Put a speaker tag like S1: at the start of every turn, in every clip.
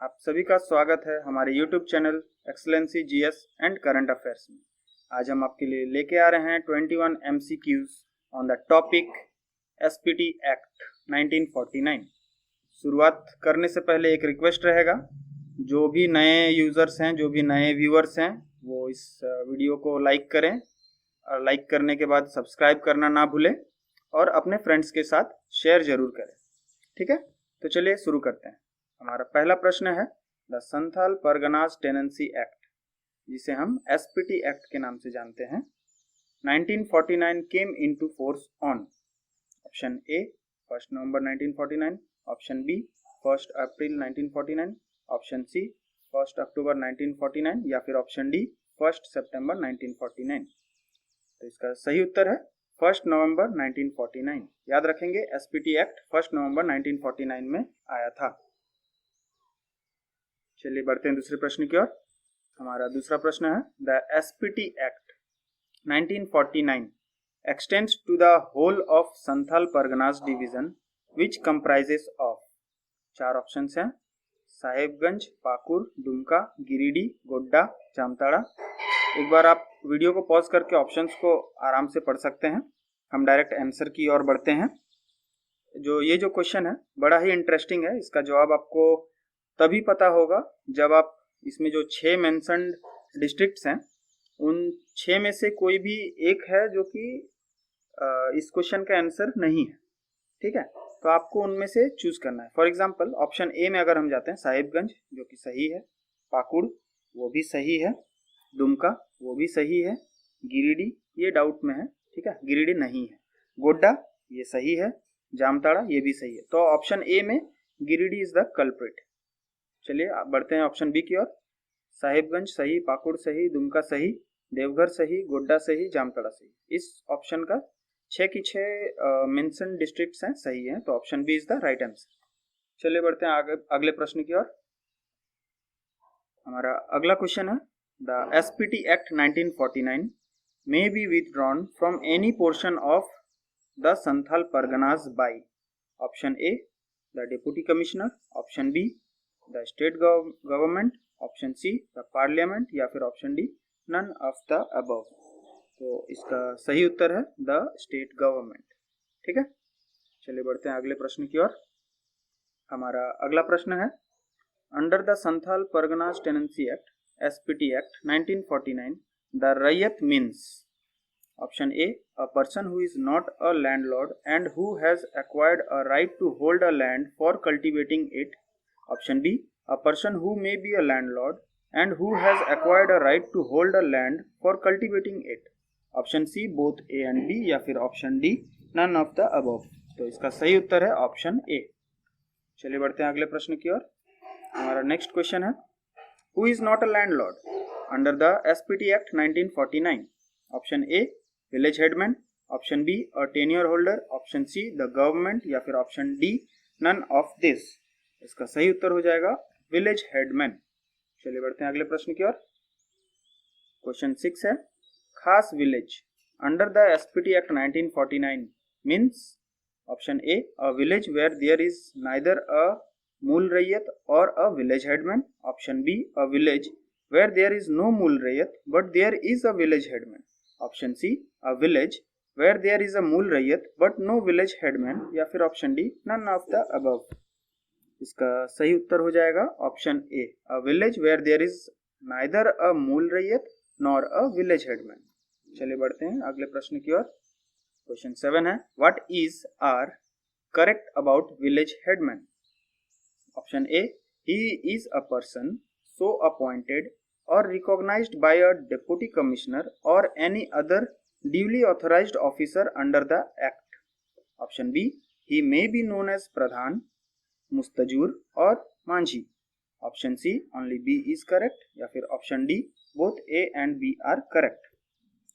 S1: आप सभी का स्वागत है हमारे YouTube channel excellency GS and current affairs में। आज हम आपके लिए लेके आ रहे हैं 21 MCQs on the topic SPT act 1949। शुरुआत करने से पहले एक रिक्वेस्ट रहेगा, जो भी नए यूज़र्स हैं, जो भी नए व्यूअर्स हैं, वो इस वीडियो को लाइक करें और लाइक करने के बाद सब्सक्राइब करना ना भूलें और अपने फ्रेंड्स के साथ शेयर जरूर करें। ठीक है, तो चलिए शुरू करते हैं। हमारा पहला प्रश्न है the Santhal Parganas tenancy act, जिसे हम एसपीटी एक्ट के नाम से जानते हैं, 1949 came into force on option A 1 November 1949, option B 1 April 1949, option C 1 October 1949 या फिर ऑप्शन डी 1 सितंबर 1949। तो इसका सही उत्तर है 1 नवंबर 1949। याद रखेंगे, एसपीटी एक्ट 1 नवंबर 1949 में आया था। चलिए बढ़ते हैं दूसरे प्रश्न की ओर। हमारा दूसरा प्रश्न है the SPT act 1949 extends to the whole of Santhal Parganas division which comprises of. 4 options हैं, साहेबगंज, पाकुर, दुमका, गिरिडीह, गोड्डा, जामताड़ा। एक बार आप वीडियो को पॉज करके ऑप्शंस को आराम से पढ़ सकते हैं। हम डायरेक्ट आंसर की ओर बढ़ते हैं। ये जो क्वेश्चन है बड़ा ही इंटरेस्टिंग है। इसका जवाब आपको तभी पता होगा जब आप इसमें जो 6 मेंशन्ड डिस्ट्रिक्ट्स हैं, उन 6 में से कोई भी एक है जो कि इस क्वेश्चन का आंसर नहीं है। ठीक है, तो आपको उनमें से चूज करना है। फॉर एग्जांपल ऑप्शन ए में अगर हम जाते हैं, साहिबगंज जो कि सही है, पाकुड़ वो भी सही है, दुमका वो भी सही है, गिरिडीह ये डाउट में है, ठीक है, गिरिडीह नहीं है, गोड्डा ये सही है, जामताड़ा ये भी सही है। तो ऑप्शन ए में गिरिडीह इज द कल्प्रिट। चलिए बढ़ते हैं ऑप्शन बी की ओर। साहिबगंज सही, पाकुड़ सही, दुमका सही, देवघर सही, गोड्डा सही, जामताड़ा सही। इस ऑप्शन का 6 की 6 मेंशन डिस्ट्रिक्ट्स हैं, सही हैं, तो option B is the right answer. चलिए बढ़ते हैं आगे अगले प्रश्न की ओर। हमारा अगला क्वेश्चन है the SPT act 1949 may be withdrawn from any portion of the Santhal Parganas by option A the deputy commissioner, option B the state government, option C the parliament या फिर option D none of the above। तो इसका सही उत्तर है the state government। ठीक है, चलिए बढ़ते हैं अगले प्रश्न की ओर। हमारा अगला प्रश्न है under the Santhal Parganas tenancy act SPT act 1949 the rayat means option A a person who is not a landlord and who has acquired a right to hold a land for cultivating it, option B a person who may be a landlord and who has acquired a right to hold a land for cultivating it, option C both A and B या फिर option D none of the above। तो इसका सही उत्तर है option A. चलिए बढ़ते हैं अगले प्रश्न की ओर। हमारा नेक्स्ट क्वेश्चन है who is not a landlord under the SPT act 1949, option A village headman, option B a tenure holder, option C the government या फिर option D none of this. इसका सही उत्तर हो जाएगा विलेज हेडमैन। चलिए बढ़ते हैं अगले प्रश्न की ओर। क्वेश्चन 6 है खास village under the SPT act 1949 means option A a village where there is neither a mool raiyat और a village headman, option B a village where there is no mool raiyat but there is a village headman, option C a village where there is a mool raiyat but no village headman या फिर option D none of the above. इसका सही उत्तर हो जाएगा option A a village where there is neither a mool raiyat nor a village headman. चलिए बढ़ते हैं अगले प्रश्न की ओर। क्वेश्चन 7 है what is are correct about village headman. Option A he is a person so appointed or recognized by a deputy commissioner or any other duly authorized officer under the act, option B he may be known as pradhan, mustajur or manjhi, option C only B is correct या फिर option D both A and B are correct।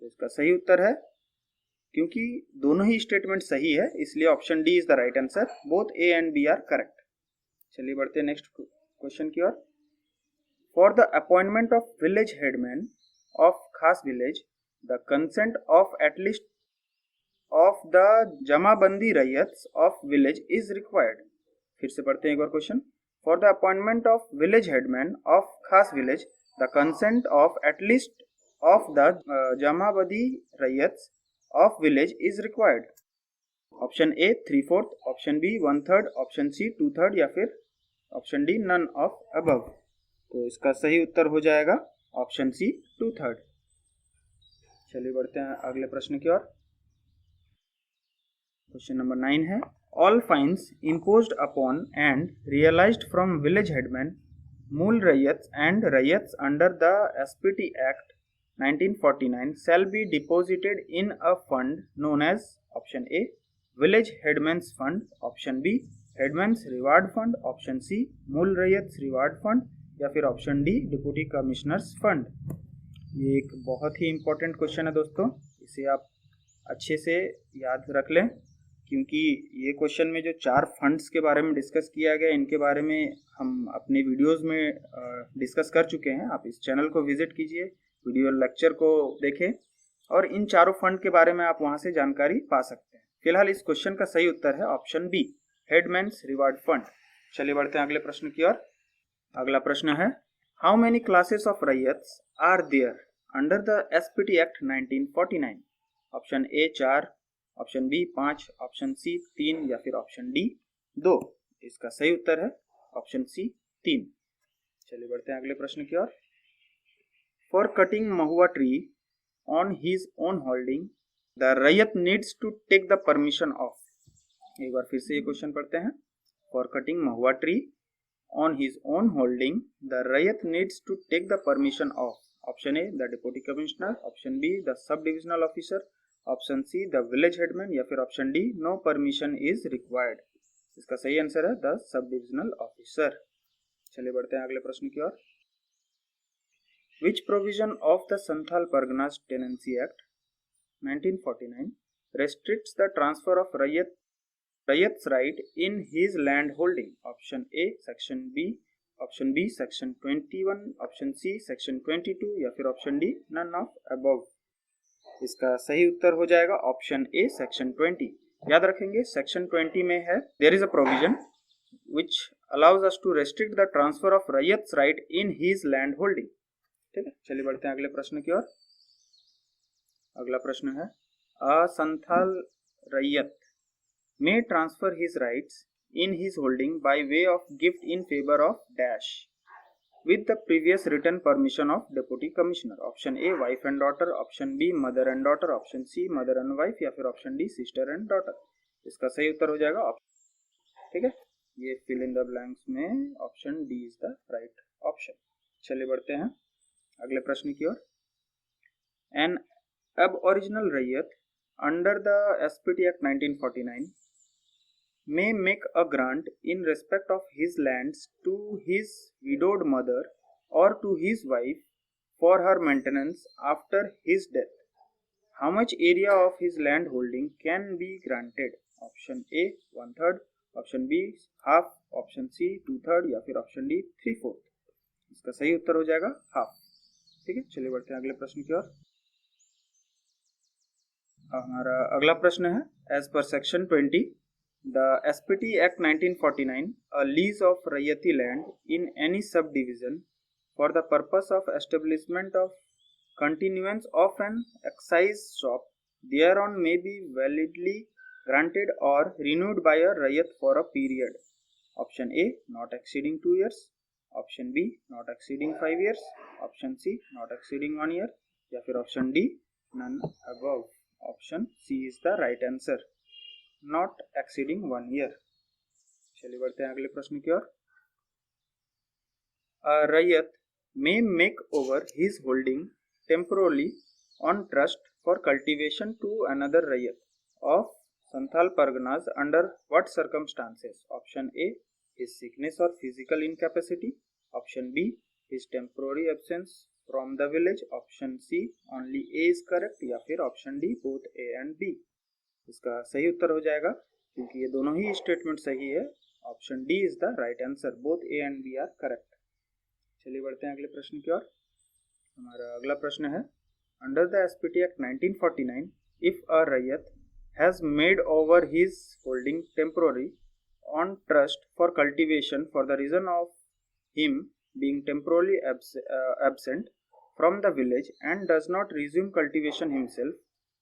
S1: तो इसका सही उत्तर है, क्योंकि दोनों ही statement सही है इसलिए option D is the right answer, both A and B are correct. चलिए बढ़ते हैं नेक्स्ट क्वेश्चन की ओर। For the appointment of village headman of khas village the consent of at least of the jamabandi raiyats of village is required. फिर से पढ़ते हैं एक बार question. For the appointment of village headman of khas village, the consent of at least of the Jamabadi Rayats of village is required. Option A 3/4, option B 1/3, option C 2/3 या फिर option D none of above. तो इसका सही उत्तर हो जाएगा option C 2/3। चलिए बढ़ते हैं अगले प्रश्न की ओर। क्वेश्चन नंबर 9 है, all fines imposed upon and realized from village headmen, मूल रैयत्स and रैयत्स under the SPT Act 1949 shall be deposited in a fund known as option A village headman's fund, option B headman's reward fund, option C मूल रैयत्स reward fund या फिर option D deputy commissioners fund. ये एक बहुत ही important question है दोस्तों, इसे आप अच्छे से याद रख लें, क्योंकि ये क्वेश्चन में जो 4 फंड्स के बारे में डिस्कस किया गया, इनके बारे में हम अपने वीडियोस में डिस्कस कर चुके हैं। आप इस चैनल को विजिट कीजिए, वीडियो लेक्चर को देखें और इन चारों फंड के बारे में आप वहां से जानकारी पा सकते हैं। फिलहाल इस क्वेश्चन का सही उत्तर है ऑप्शन बी हेडमैन्स रिवार्ड फंड। चलिए बढ़ते हैं अगले प्रश्न की ओर। अगला प्रश्न है, how many classes of raiyats are there under the SPT act 1949? Option A 4, option B 5, option C 3 या फिर ऑप्शन डी 2। इसका सही उत्तर है ऑप्शन सी 3। चलिए बढ़ते हैं अगले प्रश्न की ओर। For cutting mahua tree on his own holding the raiyat needs to take the permission of. एक बार फिर से ये क्वेश्चन पढ़ते हैं। For cutting mahua tree on his own holding the rayat needs to take the permission of option A the deputy commissioner, option B the sub divisional officer, option C the village headman या फिर option D no permission is required। इसका सही answer है the sub divisional officer। चलिए बढ़ते हैं अगले प्रश्न की ओर। which provision of the Santhal Parganas Tenancy Act 1949 restricts the transfer of Rayat's right in his land holding? Option A section B, option B section 21, option C section 22 या फिर option D none of above। इसका सही उत्तर हो जाएगा option A section 20। याद रखेंगे section 20 में है there is a provision which allows us to restrict the transfer of Rayat's right in his land holding। ठीक है, चलिए बढ़ते हैं अगले प्रश्न की ओर। अगला प्रश्न है, a संथाल रैयत may transfer his rights in his holding by way of gift in favor of dash with the previous written permission of deputy commissioner। option A wife and daughter, option B mother and daughter, option C mother and wife या फिर option D sister and daughter। इसका सही उत्तर हो जाएगा option. ठीक है, ये fill in the blanks में option D is the right option. चलिए बढ़ते हैं अगले प्रश्न की ओर। an aboriginal रैयत under the SPT Act 1949 may make a grant in respect of his lands to his widowed mother or to his wife for her maintenance after his death। How much area of his land holding can be granted? Option A 1/3, option B half, option C 2/3 या फिर option D 3/4। इसका सही उत्तर हो जाएगा half. ठीक है, चलिए बढ़ते हैं अगले प्रश्न की ओर। हमारा अगला प्रश्न है, as per section 20 the SPT Act 1949 a lease of Rayati land in any subdivision for the purpose of establishment of continuance of an excise shop thereon may be validly granted or renewed by a Rayat for a period। option A not exceeding 2 years, option B not exceeding 5 years, option C not exceeding 1 year या फिर option D none above। Option C is the right answer, not exceeding 1 year। चलिए बढ़ते हैं अगले प्रश्न की ओर। A Rayat may make over his holding temporarily on trust for cultivation to another Rayat of Santhal Parganas under what circumstances? Option A his sickness or physical incapacity, option B his temporary absence from the village, option C only A is correct या फिर option D both A and B। इसका सही उत्तर हो जाएगा, क्योंकि ये दोनों ही स्टेटमेंट सही है, option D is the right answer, both A and B are correct. चलिए बढ़ते हैं अगले प्रश्न की ओर। हमारा अगला प्रश्न है, under the SPT act 1949 if a raiyat has made over his holding temporary on trust for cultivation for the reason of him being temporarily absent from the village and does not resume cultivation himself,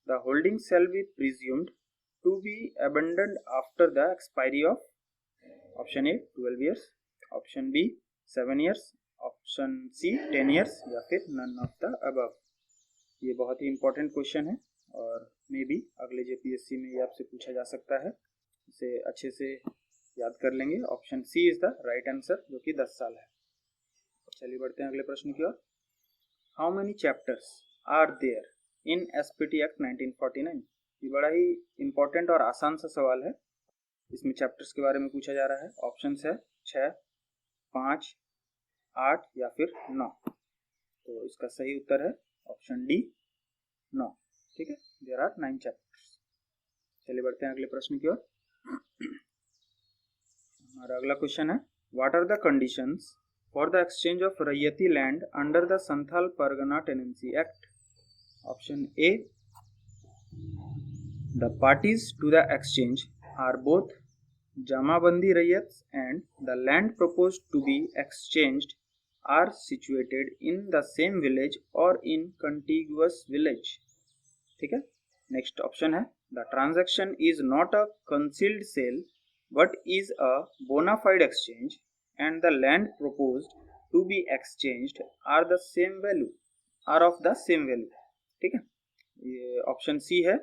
S1: the holding shall be presumed to be abandoned after the expiry of option A 12 years, option B 7 years, option C 10 years या फिर none of the above. ये बहुत ही important question है और may be अगले JPSC में ये आपसे पूछा जा सकता है, इसे अच्छे से याद कर लेंगे। Option C is the right answer, जो कि 10 साल है। चलिए बढ़ते हैं अगले प्रश्न की ओर। How many chapters are there in SPT act 1949? ये बड़ा ही इंपॉर्टेंट और आसान सा सवाल है। इसमें चैप्टर्स के बारे में पूछा जा रहा है। ऑप्शंस है 6, 5, 8 या फिर 9। तो इसका सही उत्तर है ऑप्शन डी 9। ठीक है, देयर आर 9 चैप्टर्स। चलिए बढ़ते हैं अगले प्रश्न की ओर। हमारा अगला क्वेश्चन है, what are the conditions for the exchange of raiyati land under the Santhal Pargana tenancy act? Option A, the parties to the exchange are both Jamabandi Rayyats and the land proposed to be exchanged are situated in the same village or in contiguous village. ठीक है, next option है, the transaction is not a concealed sale but is a bona fide exchange and the land proposed to be exchanged are of the same value. ठीक है, ये option C है,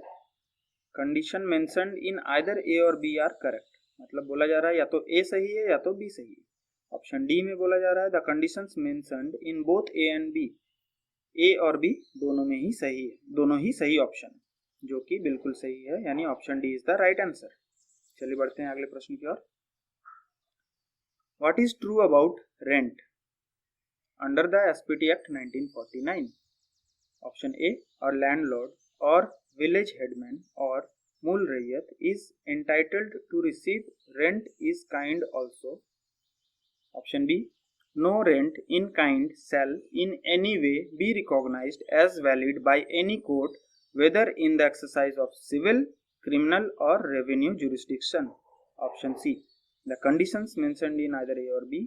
S1: condition mentioned in either ए और B are correct. मतलब बोला जा रहा है या तो ए सही है या तो बी सही है। ऑप्शन डी में बोला जा रहा है the conditions mentioned in both A and B, A और बी दोनों में ही सही है, दोनों ही सही ऑप्शन है, जो कि बिल्कुल सही है, यानी option D is the right answer. चलिए बढ़ते हैं अगले प्रश्न की ओर। What is true about rent under the SPT act 1949? Option A, और लैंडलॉर्ड और village headman or मूल रैयत is entitled to receive rent is kind also. Option B, no rent in kind shall in any way be recognized as valid by any court whether in the exercise of civil, criminal or revenue jurisdiction. Option C, the conditions mentioned in either A or B.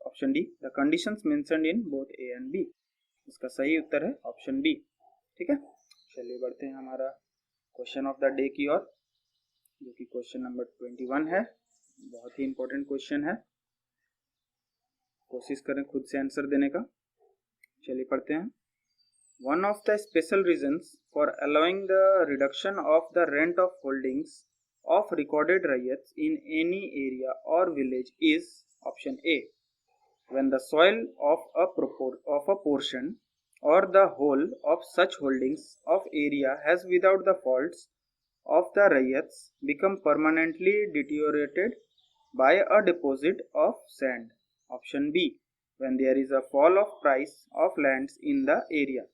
S1: Option D, the conditions mentioned in both A and B. इसका सही उत्तर है option B. ठीक है, चलिए बढ़ते हैं हमारा question of the day की ओर, जो कि क्वेश्चन नंबर 21 है। बहुत ही इंपॉर्टेंट क्वेश्चन है, कोशिश करें खुद से आंसर देने का। चलिए पढ़ते हैं। One of the special reasons for allowing the reduction of the rent of holdings of recorded raiyats in any area or village is option A, when the soil of a portion or the whole of such holdings of area has without the faults of the rayyats become permanently deteriorated by a deposit of sand. Option B, when there is a fall of price of lands in the area.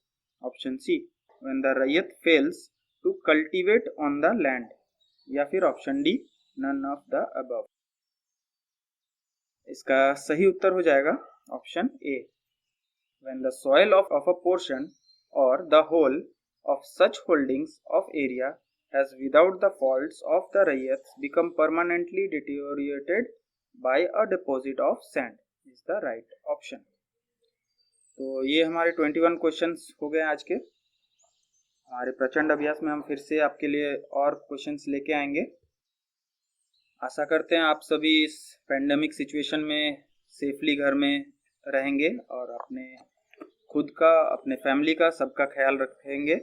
S1: Option C, when the rayyat fails to cultivate on the land. या फिर option D, none of the above। इसका सही उत्तर हो जाएगा option A, when the soil of a portion or the whole of such holdings of area has without the faults of the rayyats become permanently deteriorated by a deposit of sand is the right option। तो ये हमारे 21 questions हो गए आज के। हमारे प्रचंड अभ्यास में हम फिर से आपके लिए और क्वेश्चंस लेके आएंगे। आशा करते हैं आप सभी इस पैंडेमिक सिचुएशन में सेफली घर में रहेंगे और अपने खुद का, अपने फैमिली का, सबका ख्याल रखेंगे।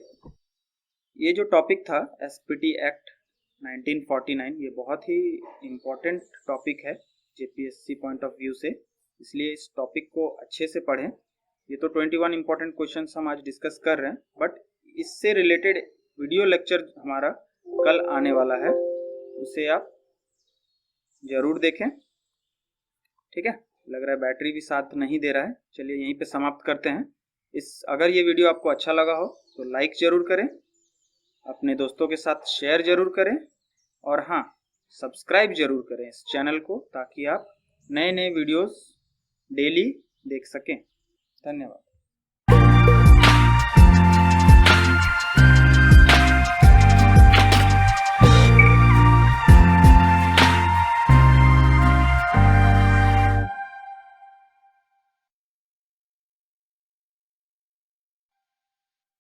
S1: ये जो टॉपिक था एसपीटी एक्ट 1949, ये बहुत ही इम्पोर्टेंट टॉपिक है जेपीएससी पॉइंट ऑफ व्यू से, इसलिए इस टॉपिक को अच्छे से पढ़ें। ये तो 21 इम्पोर्टेंट क्वेश्चंस हम आज डिस्कस कर रहे हैं, बट इससे रिलेटेड वीडियो लेक्चर हमारा कल आने वाला है, उसे आप जरूर देखें। ठीक है, लग रहा है बैटरी भी साथ नहीं दे रहा है। चलिए यहीं पे समाप्त करते हैं। अगर ये वीडियो आपको अच्छा लगा हो तो लाइक जरूर करें, अपने दोस्तों के साथ शेयर जरूर करें और हाँ, सब्सक्राइब जरूर करें इस चैनल को, ताकि आप नए नए वीडियोस डेली देख सकें। धन्यवाद।